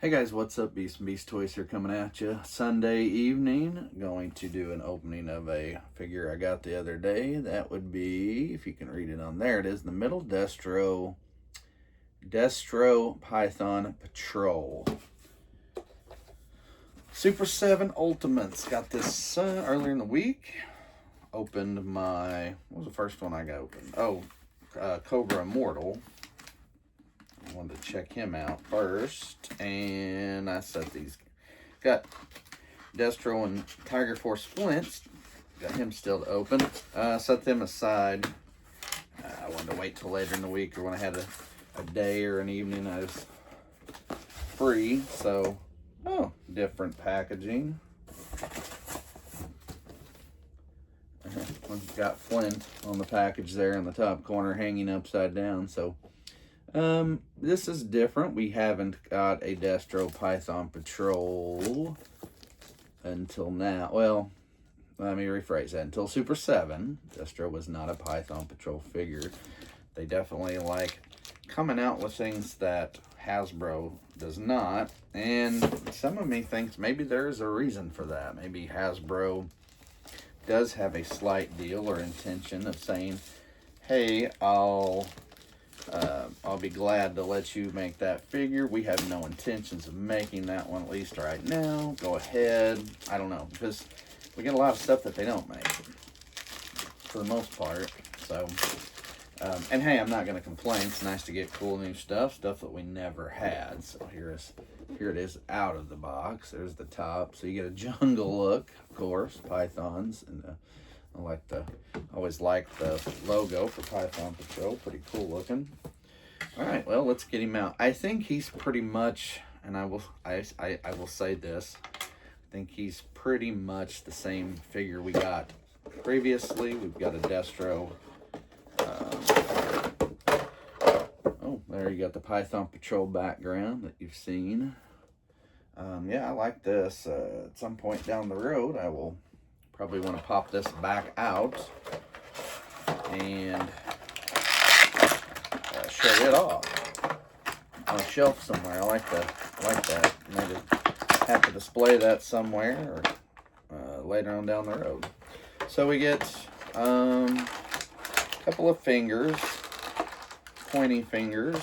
Hey guys, what's up? Beast and Beast Toys here coming at you. Sunday evening, going to do an opening of a figure I got the other day. That would be, if you can read it on there, it is the middle Destro Python Patrol. Super 7 Ultimates. Got this earlier in the week. Opened my, what was the first one I got opened? Oh, Cobra Immortal. I wanted to check him out first, and I set these. Got Destro and Tiger Force Splints. Got him still to open. Set them aside. I wanted to wait till later in the week, or when I had a day or an evening I was free. So, different packaging. We've got Flint on the package there in the top corner, hanging upside down. So. This is different. We haven't got a Destro Python Patrol until now. Well, let me rephrase that. Until Super 7, Destro was not a Python Patrol figure. They definitely like coming out with things that Hasbro does not. And some of me thinks maybe there's a reason for that. Maybe Hasbro does have a slight deal or intention of saying, hey, I'll be glad to let you make that figure. We have no intentions of making that one, at least right now. Go ahead. I don't know, because we get a lot of stuff that they don't make, for the most part. So, and hey, I'm not going to complain. It's nice to get cool new stuff that we never had. So here it is out of the box. There's the top. So you get a jungle look, of course, Pythons, and I always liked the logo for Python Patrol. Pretty cool looking. All right, well, let's get him out. I think he's pretty much, and I will say this, I think he's pretty much the same figure we got previously. We've got a Destro. There you got the Python Patrol background that you've seen. Yeah, I like this. At some point down the road, I will probably want to pop this back out and show it off on a shelf somewhere. I like that. Maybe have to display that somewhere or later on down the road. So we get a couple of fingers, pointy fingers.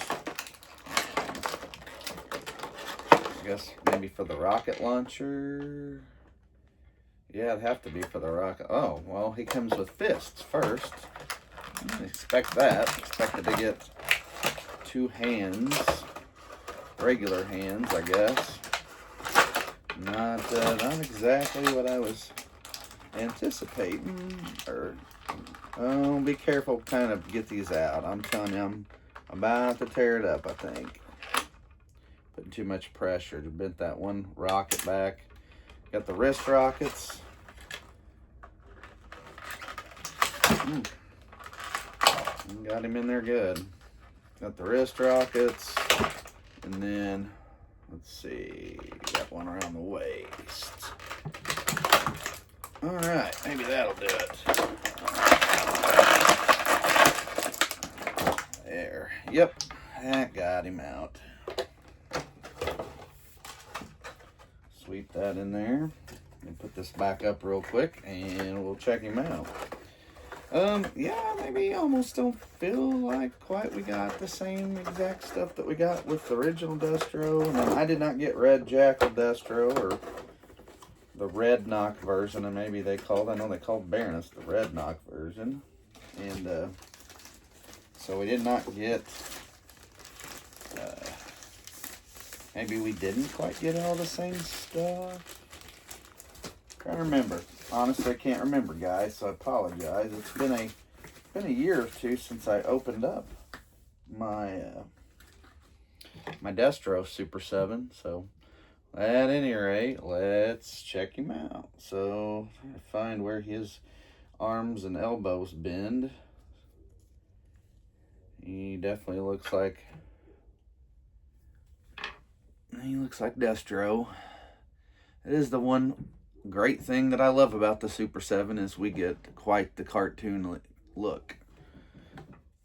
I guess maybe for the rocket launcher. Yeah, it'd have to be for the rocket. Oh, well, he comes with fists first. Expect that. Expected to get two hands. Regular hands, I guess. Not exactly what I was anticipating. Be careful kind of get these out. I'm telling you, I'm about to tear it up, I think. Putting too much pressure to bend that one rocket back. Got the wrist rockets. Got him in there good. Got the wrist rockets. And then, let's see, got one around the waist. All right, maybe that'll do it. There. Yep, that got him out. Sweep that in there and put this back up real quick and we'll check him out. Yeah, maybe almost don't feel like quite we got the same exact stuff that we got with the original Destro. And I did not get Red Jackal Destro or the Red Knock version, and maybe I know they called Baroness the Red Knock version. And so we did not get, maybe we didn't quite get all the same stuff. Trying to remember. Honestly, I can't remember, guys, so I apologize. It's been a year or two since I opened up my my Destro Super 7. So at any rate, let's check him out. So trying to find where his arms and elbows bend. He definitely looks like Destro. It is the one great thing that I love about the Super 7 is we get quite the cartoon look.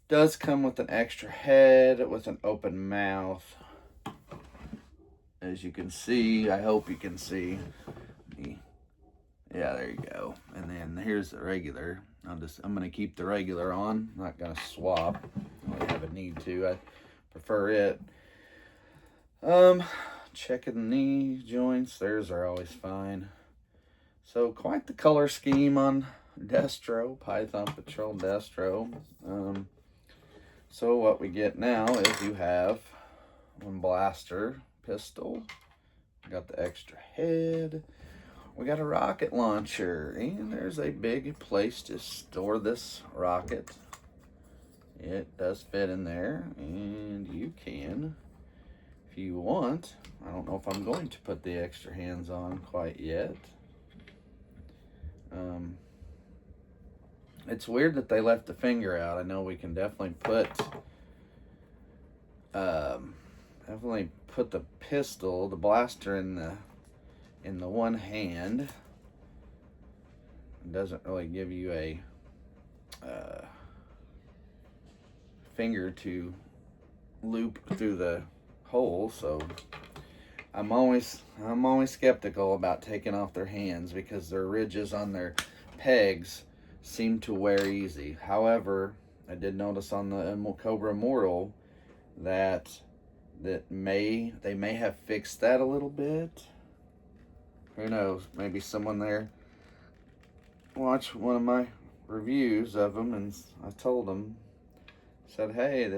Does come with an extra head with an open mouth as you can see. I hope you can see. Yeah, there you go. And then here's the regular. I'm gonna keep the regular on. I'm not gonna swap. I don't have a need to. I prefer it. Checking the knee joints. Theirs are always fine. So quite the color scheme on Destro, Python Patrol Destro. So what we get now is you have one blaster pistol. Got the extra head. We got a rocket launcher, and there's a big place to store this rocket. It does fit in there, and you can, if you want. I don't know if I'm going to put the extra hands on quite yet. It's weird that they left the finger out. I know we can definitely put the pistol, the blaster in the one hand. It doesn't really give you a finger to loop through the hole, so I'm always skeptical about taking off their hands because their ridges on their pegs seem to wear easy. However, I did notice on the Cobra Immortal that they may have fixed that a little bit. Who knows? Maybe someone there watched one of my reviews of them, and I told them, said, "Hey,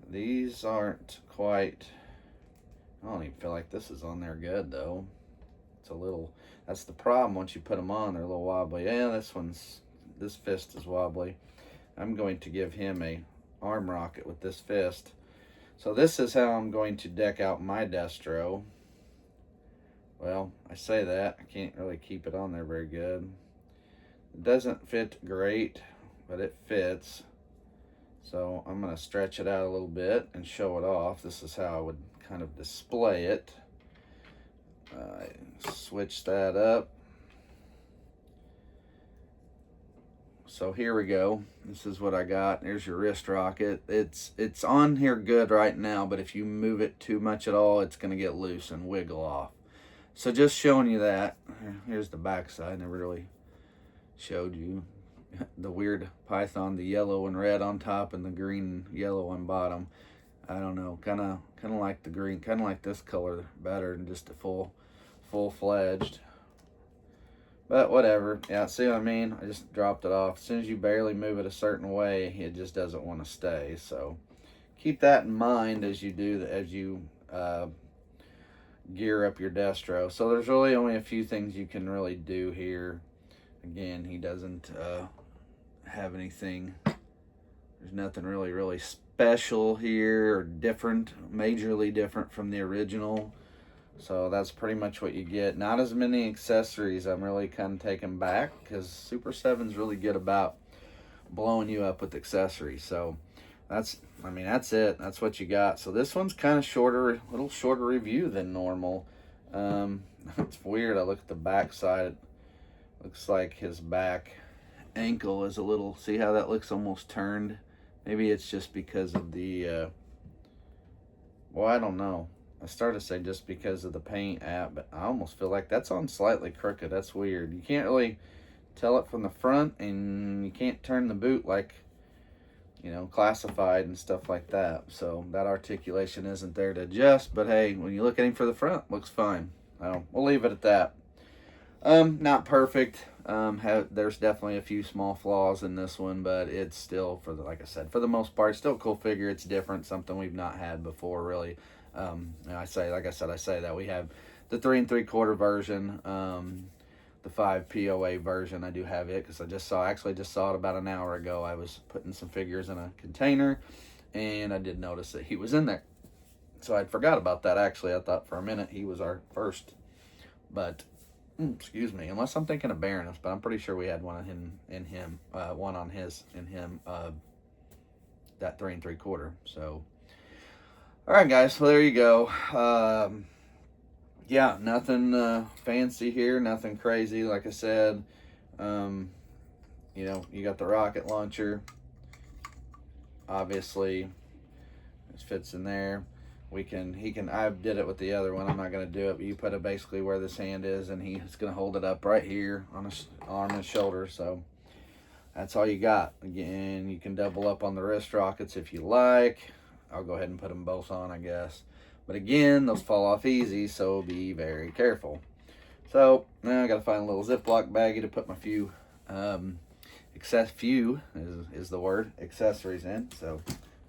these aren't quite. I don't even feel like this is on there good though. It's a little. That's the problem. Once you put them on, they're a little wobbly. Yeah, this fist is wobbly. I'm going to give him a arm rocket with this fist. So this is how I'm going to deck out my Destro. Well, I say that. I can't really keep it on there very good. It doesn't fit great, but it fits. So I'm going to stretch it out a little bit and show it off. This is how I would kind of display it. Switch that up. So here we go. This is what I got. There's your wrist rocket. It's on here good right now, but if you move it too much at all, it's going to get loose and wiggle off. So just showing you that. Here's the back side. Never really showed you the weird Python, the yellow and red on top and the green and yellow on bottom. I don't know, kind of like the green, kind of like this color better than just a full-fledged. But whatever. Yeah, see what I mean? I just dropped it off. As soon as you barely move it a certain way, it just doesn't want to stay. So keep that in mind as you gear up your Destro. So there's really only a few things you can really do here. Again, he doesn't have anything. There's nothing really special here or different, majorly different from the original. So that's pretty much what you get. Not as many accessories. I'm really kind of taken back because Super 7's really good about blowing you up with accessories. So that's it. That's what you got. So this one's kind of a little shorter review than normal. It's weird. I look at the back side. It looks like his back ankle is a little, see how that looks almost turned? Maybe it's just because of the, well, I don't know. I started to say just because of the paint app, but I almost feel like that's on slightly crooked. That's weird. You can't really tell it from the front, and you can't turn the boot like, classified and stuff like that. So that articulation isn't there to adjust, but hey, when you look at him for the front, looks fine. We'll leave it at that. Not perfect. There's definitely a few small flaws in this one, but it's still, like I said, for the most part, still a cool figure. It's different, something we've not had before, really. I say that we have the 3 3/4 version, the 5 POA version. I do have it because I just saw it about an hour ago. I was putting some figures in a container, and I did notice that he was in there. So I forgot about that. Actually, I thought for a minute he was our first, but excuse me, unless I'm thinking of Baroness, but I'm pretty sure we had one in him, one on his in him, that 3 3/4. So. All right, guys, well, there you go. Yeah, nothing fancy here, nothing crazy. Like I said, you got the rocket launcher. Obviously, it fits in there. I did it with the other one. I'm not going to do it, but you put it basically where this hand is, and he's going to hold it up right here on his shoulder. So that's all you got. Again, you can double up on the wrist rockets if you like. I'll go ahead and put them both on, I guess. But again, those fall off easy, so be very careful. So now I got to find a little Ziploc baggie to put my few is the word, accessories in. So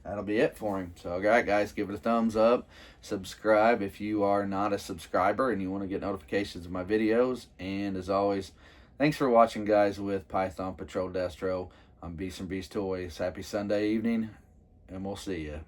that'll be it for him. So, all right, guys, give it a thumbs up. Subscribe if you are not a subscriber and you want to get notifications of my videos. And as always, thanks for watching, guys, with Python Patrol Destro. I'm Beast from Beast Toys. Happy Sunday evening, and we'll see you.